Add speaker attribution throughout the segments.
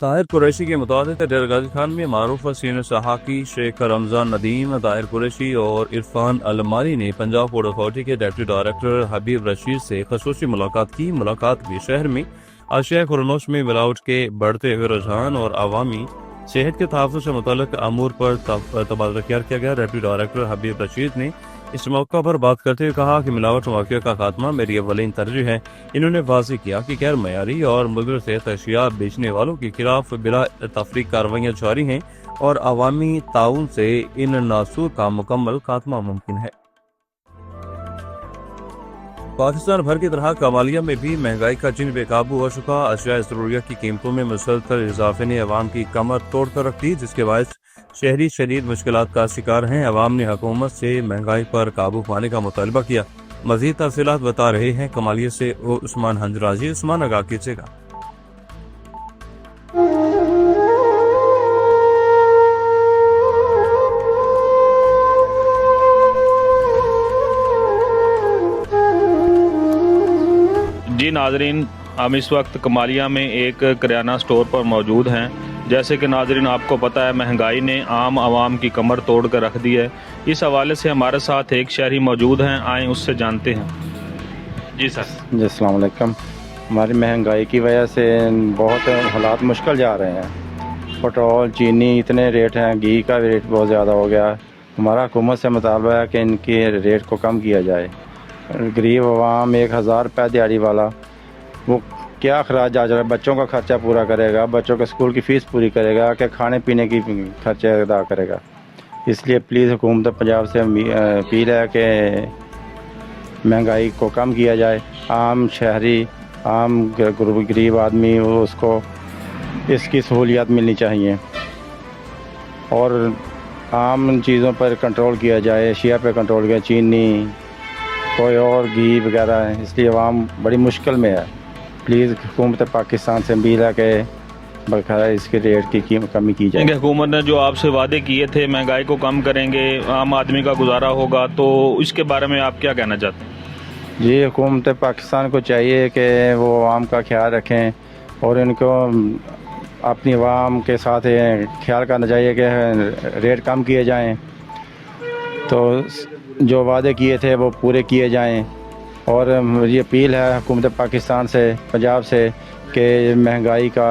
Speaker 1: طاہر قریشی کے مطابق ڈیرہ غازی خان میں معروف سینئر صحافی شیخ رمضان ندیم، طاہر قریشی اور عرفان الماری نے پنجاب پورٹ اتھارٹی کے ڈپٹی ڈائریکٹر حبیب رشید سے خصوصی ملاقات کی۔ ملاقات میں شہر میں اشیاء خوراک میں ملاوٹ کے بڑھتے ہوئے رجحان اور عوامی صحت کے تحفظ سے متعلق امور پر تبادلہ خیال کیا گیا۔ ڈپٹی ڈائریکٹر حبیب رشید نے اس موقع پر بات کرتے ہوئے کہا کہ ملاوٹ واقعہ کا خاتمہ میری اولین ترجیح ہے۔ انہوں نے واضح کیا کہ غیر معیاری اور مضر صحت اشیاء بیچنے والوں کے خلاف بلا تفریق کارروائیاں جاری ہیں اور عوامی تعاون سے ان ناسور کا مکمل خاتمہ ممکن ہے۔ پاکستان بھر کی طرح کمالیہ میں بھی مہنگائی کا جن بے قابو ہو چکا۔ اشیاء ضروریات کی قیمتوں میں مسلسل اضافے نے عوام کی کمر توڑ کر رکھ دی، جس کے باعث شہری شدید مشکلات کا شکار ہیں۔ عوام نے حکومت سے مہنگائی پر قابو پانے کا مطالبہ کیا۔ مزید تفصیلات بتا رہے ہیں کمالیہ سے عثمان ہنجراجی۔ عثمان آگاہ کیجیے گا۔
Speaker 2: جی ناظرین، ہم اس وقت کمالیہ میں ایک کریانہ سٹور پر موجود ہیں۔ جیسے کہ ناظرین آپ کو پتہ ہے مہنگائی نے عام عوام کی کمر توڑ کر رکھ دی ہے۔ اس حوالے سے ہمارے ساتھ ایک شہری موجود ہیں، آئیں اس سے جانتے ہیں۔ جی سر۔
Speaker 3: جی السلام علیکم۔ ہماری مہنگائی کی وجہ سے بہت حالات مشکل جا رہے ہیں۔ پٹرول، چینی اتنے ریٹ ہیں، گھی کا ریٹ بہت زیادہ ہو گیا۔ ہمارا حکومت سے مطالبہ ہے کہ ان کی ریٹ کو کم کیا جائے۔ غریب عوام 1000 روپے دیہڑی والا وہ کیا اخراج آ جائے، بچوں کا خرچہ پورا کرے گا، بچوں کے اسکول کی فیس پوری کرے گا کہ کھانے پینے کی خرچہ ادا کرے گا۔ اس لیے پلیز حکومت پنجاب سے اپیل ہے کہ مہنگائی کو کم کیا جائے۔ عام شہری، عام غریب آدمی اس کو اس کی سہولیات ملنی چاہیے اور عام چیزوں پر کنٹرول کیا جائے، اشیاء پہ کنٹرول کیا، چینی کوئی اور گھی وغیرہ ہے۔ اس لیے عوام بڑی مشکل میں ہے۔ پلیز حکومت پاکستان سے اپیل ہے کہ بقایا اس کے ریٹ کی کمی کی جائے۔
Speaker 2: حکومت نے جو آپ سے وعدے کیے تھے مہنگائی کو کم کریں گے، عام آدمی کا گزارا ہوگا، تو اس کے بارے میں آپ کیا کہنا چاہتے ہیں؟
Speaker 3: جی حکومت پاکستان کو چاہیے کہ وہ عوام کا خیال رکھیں اور ان کو اپنی عوام کے ساتھ خیال کرنا چاہیے کہ ریٹ کم کیے جائیں، تو جو وعدے کیے تھے وہ پورے کیے جائیں۔ اور یہ اپیل ہے حکومت پاکستان سے، پنجاب سے، کہ مہنگائی کا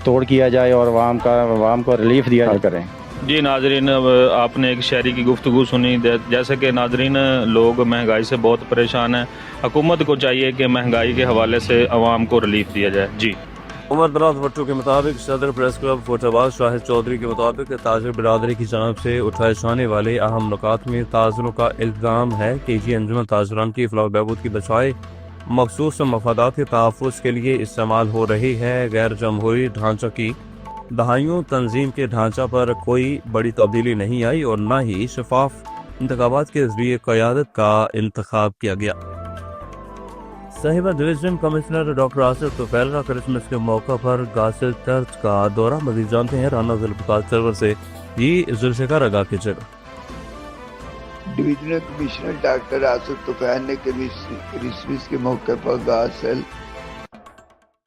Speaker 3: توڑ کیا جائے اور عوام کو ریلیف دیا کریں۔
Speaker 2: جی ناظرین، آپ نے ایک شہری کی گفتگو سنی۔ جیسے کہ ناظرین لوگ مہنگائی سے بہت پریشان ہیں، حکومت کو چاہیے کہ مہنگائی کے حوالے سے عوام کو ریلیف دیا جائے۔ جی
Speaker 1: عمر دراز بھٹو کے مطابق صدر پریس کلب فیصل آباد شاہد چودھری کے مطابق تاجر برادری کی جانب سے اٹھائے جانے والے اہم نکات میں تاجروں کا الزام ہے کہ یہ انجمن تاجران کی فلاح و بہبود کی بجائے مخصوص مفادات کے تحفظ کے لیے استعمال ہو رہی ہے۔ غیر جمہوری ڈھانچہ کی دہائیوں تنظیم کے ڈھانچہ پر کوئی بڑی تبدیلی نہیں آئی اور نہ ہی شفاف انتخابات کے ذریعے قیادت کا انتخاب کیا گیا۔ صاحبہ ڈویژن کمشنر ڈاکٹر آصف طفیل کا کرسمس کے موقع پر گاسل چرچ کا دورہ۔ مزید جانتے ہیں رانا ذوالفقار سرور سے۔ یہ ذوالفقار آگاہ کی جگہ۔
Speaker 4: ڈویژنل کمشنر ڈاکٹر آصف طفیل نے کرسمس کے موقع پر گاسل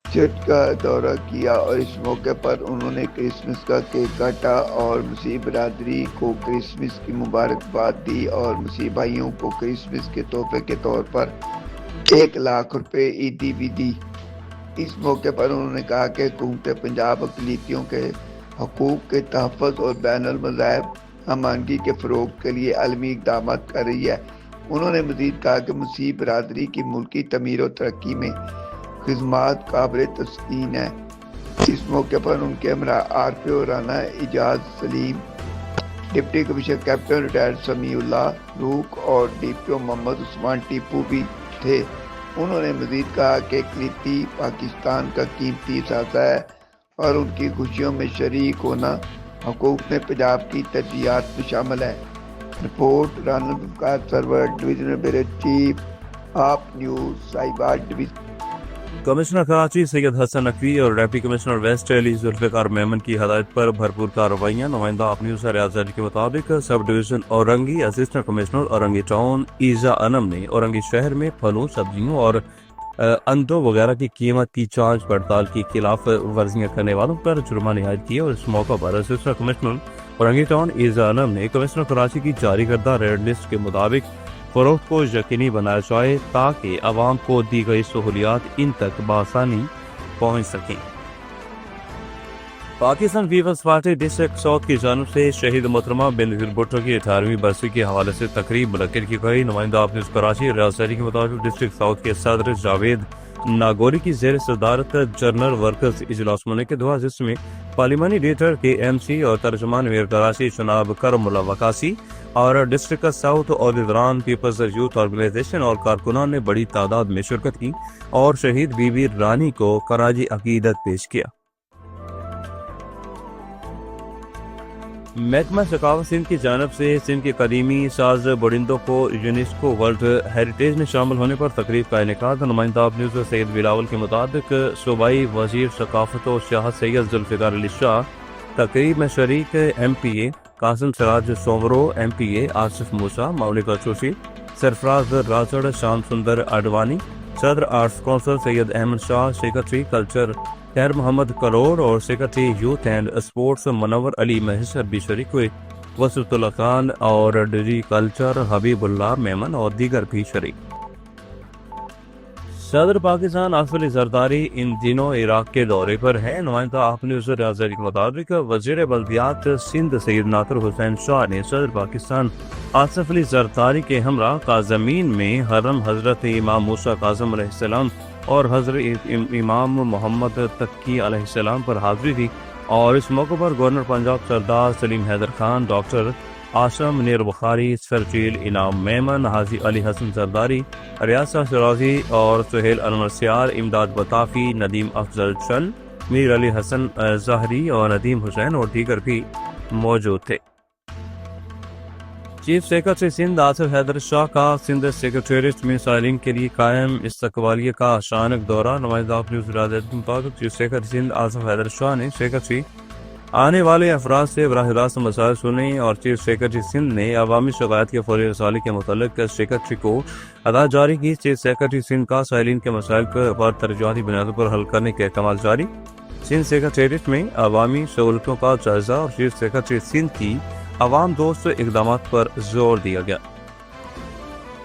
Speaker 4: چرچ کا دورہ کیا اور اس موقع پر انہوں نے کرسمس کا کیک کاٹا اور مسیح برادری کو کرسمس کی مبارکباد دی اور مسیح بھائیوں کو کرسمس کے تحفے کے طور پر 1 لاکھ روپے عیدی بھی دی۔ اس موقع پر انہوں نے کہا کہ حکومت پنجاب اقلیتوں کے حقوق کے تحفظ اور بین المذاہب ہمانگی کے فروغ کے لیے عالمی اقدامات کر رہی ہے۔ انہوں نے مزید کہا کہ مسیح برادری کی ملکی تعمیر و ترقی میں خدمات قابل تسکین ہیں۔ اس موقع پر ان کے ہمراہ RPO رانا اعجاز سلیم، ڈپٹی کمشنر کیپٹن ریٹائرڈ سمیع اللہ روک اور DPO محمد عثمان ٹیپو بھی تھے۔ انہوں نے مزید کہا کہ اقلیتی پاکستان کا قیمتی اثاثہ ہے اور ان کی خوشیوں میں شریک ہونا حکومت پنجاب کی ترجیحات میں شامل ہے۔ رپورٹ رانا ذوالفقار سرور، ڈویژنل بیورو چیف آپ نیوز صاحبہ ڈویژن۔
Speaker 1: کمشنر کراچی سید حسن نقوی اور ڈپٹی کمشنر ویسٹ علی ذوالفقار میمن کی ہدایت پر بھرپور کارروائیاں۔ نمائندہ آپ نیوز ریاض کے مطابق sub division Orangi assistant commissioner Orangi town Iza Anam نے اورنگی شہر میں پھلوں، سبزیوں اور انڈوں وغیرہ کی قیمت کی جانچ پڑتال کی خلاف ورزیاں کرنے والوں پر جرمانے عائد کیے، اور اس موقع پر اسسٹنٹ کمشنر اورنگی ٹاؤن ایزا عالم نے کمشنر کراچی کی جاری کردہ ریڈ لسٹ کے مطابق فروخت کو یقینی بنایا جائے تاکہ عوام کو دی گئی سہولیات ان تک بآسانی پہنچ سکیں۔ پاکستان پیپلز پارٹی ڈسٹرکٹ ساؤتھ کی جانب سے شہید محترمہ بینظیر بھٹو کی 18ویں برسی کے حوالے سے تقریب منعقد کی گئی۔ نمائندہ آپ نیوز کراچی ریاض کے مطابق ڈسٹرکٹ ساؤتھ کے صدر جاوید ناگوری کی زیر صدارت جنرل ورکرز اجلاس منعقد ہوا، جس میں پارلیمانی لیڈر کے ایم سی اور ترجمان امیر کراچی جناب کرم اللہ وقاصی اور ڈسٹرکٹ ساؤتھ عہدیداران پیپلز یوتھ آرگنائزیشن اور کارکنان نے بڑی تعداد میں شرکت کی اور شہید بی بی رانی کو خراج عقیدت پیش کیا۔ محکمہ ثقافت سندھ کی جانب سے سندھ کے قدیمی ساز بڑندوں کو یونیسکو ورلڈ ہیریٹیج میں شامل ہونے پر تقریب کا انعقاد۔ نمائندہ آپ نیوز سید بلاول کے مطابق صوبائی وزیر ثقافت و سیاحت سید ذوالفقار علی شاہ تقریب میں شریک ایم پی اے قاسم سراج سومرو، ایم پی اے آصف موسیٰ، مولکا چوشی، سرفراز راجڑ، شام سندر اڈوانی، صدر آرٹس کونسل سید احمد شاہ، سیکرٹری کلچر خیر محمد کلور اور سیکرٹری یوتھ اینڈ اسپورٹس منور علی مہسر بھی شریک ہوئے۔ وسط اللہ خان اور ڈی کلچر حبیب اللہ میمن اور دیگر بھی شریک۔ صدر پاکستان آصف علی زرداری ان دنوں عراق کے دورے پر ہیں۔ نمائندہ آپ نیوز ریاض کے مطابق وزیر بلدیات سندھ سید ناطر حسین شاہ نے صدر پاکستان آصف علی زرداری کے ہمراہ قازمین میں حرم حضرت امام موسیٰ کاظم علیہ السلام اور حضرت امام محمد تقی علیہ السلام پر حاضری دی، اور اس موقع پر گورنر پنجاب سردار سلیم حیدر خان، ڈاکٹر آسم منیر بخاری، سرجیل انعام میمن، حاجی علی حسن زرداری، ریاض شرازی اور سہیل انور سیار، امداد بطافی، ندیم افضل چل، میر علی حسن ظاہری اور ندیم حسین اور دیگر بھی موجود تھے۔ چیف سیکرٹری سندھ آصف حیدر شاہ کا سندھ سیکرٹریٹ میں سائلین کے لیے قائم استقبالیہ کا اچانک دورہ۔ نمائندہ آپ نیوز ریاض کے مطابق چیف سیکرٹری سندھ آصف حیدر شاہ نے سیکرٹری آنے والے افراد سے براہ راست مسائل سنے، اور چیف سیکرٹری سندھ نے عوامی شکایات کے فوری رسالی کے متعلق سیکرٹری کو ہدایت جاری کی۔ چیف سیکرٹری سندھ کا سائلین کے مسائل پر ترجیحاتی بنیادوں پر حل کرنے کے احکامات جاری۔ سندھ سیکرٹریٹ میں عوامی سہولتوں کا جائزہ اور چیف سیکرٹری سندھ کی عوام دوست اقدامات پر زور دیا گیا۔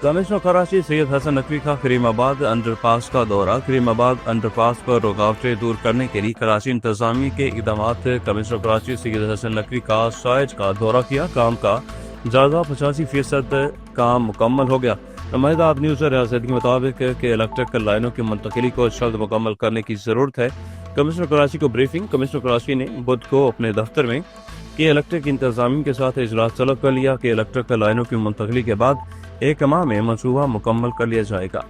Speaker 1: کمشنر کراچی سید حسن نقوی کا کریم آباد انڈر پاس کا دورہ۔ کریم آباد انڈر پاس پر رکاوٹیں دور کرنے کے لیے کراچی انتظامیہ کے اقدامات۔ کمشنر کراچی سید حسن نقوی کا سائٹ کا دورہ کیا، کام کا جائزہ، 85% کام مکمل ہو گیا۔ نمائندہ آپ نیوز ریاست کے مطابق کہ الیکٹرک لائنوں کی منتقلی کو جلد مکمل کرنے کی ضرورت ہے۔ کمشنر کراچی کو بریفنگ۔ کمشنر کراچی نے بدھ کو اپنے دفتر میں کہ الیکٹرک انتظامیہ کے ساتھ اجلاس طلب کر لیا کہ الیکٹرک لائنوں کی منتقلی کے بعد ایک ماہ میں منصوبہ مکمل کر لیا جائے گا۔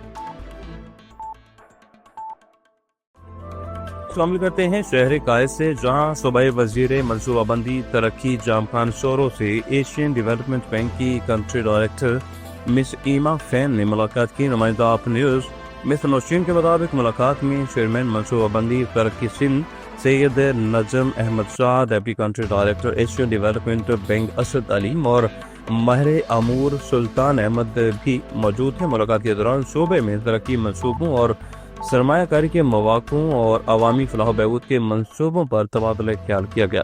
Speaker 1: شامل کرتے ہیں شہر قائد سے، جہاں صوبائی وزیر منصوبہ بندی ترقی جام خان شورو سے ایشین ڈیولپمنٹ بینک کی کنٹری ڈائریکٹر مس ایما فین نے ملاقات کی۔ نمائندہ آپ نیوز مس نوشین کے مطابق ملاقات میں چیئرمین منصوبہ بندی ترقی Sindh Syed Najam Ahmed Shah, deputy country director Asian development bank Asad Aleem اور ماہر امور سلطان احمد بھی موجود ہیں۔ ملاقات کے دوران شعبے میں ترقی منصوبوں اور سرمایہ کاری کے مواقع اور عوامی فلاح و بہبود کے منصوبوں پر تبادلہ خیال کیا گیا۔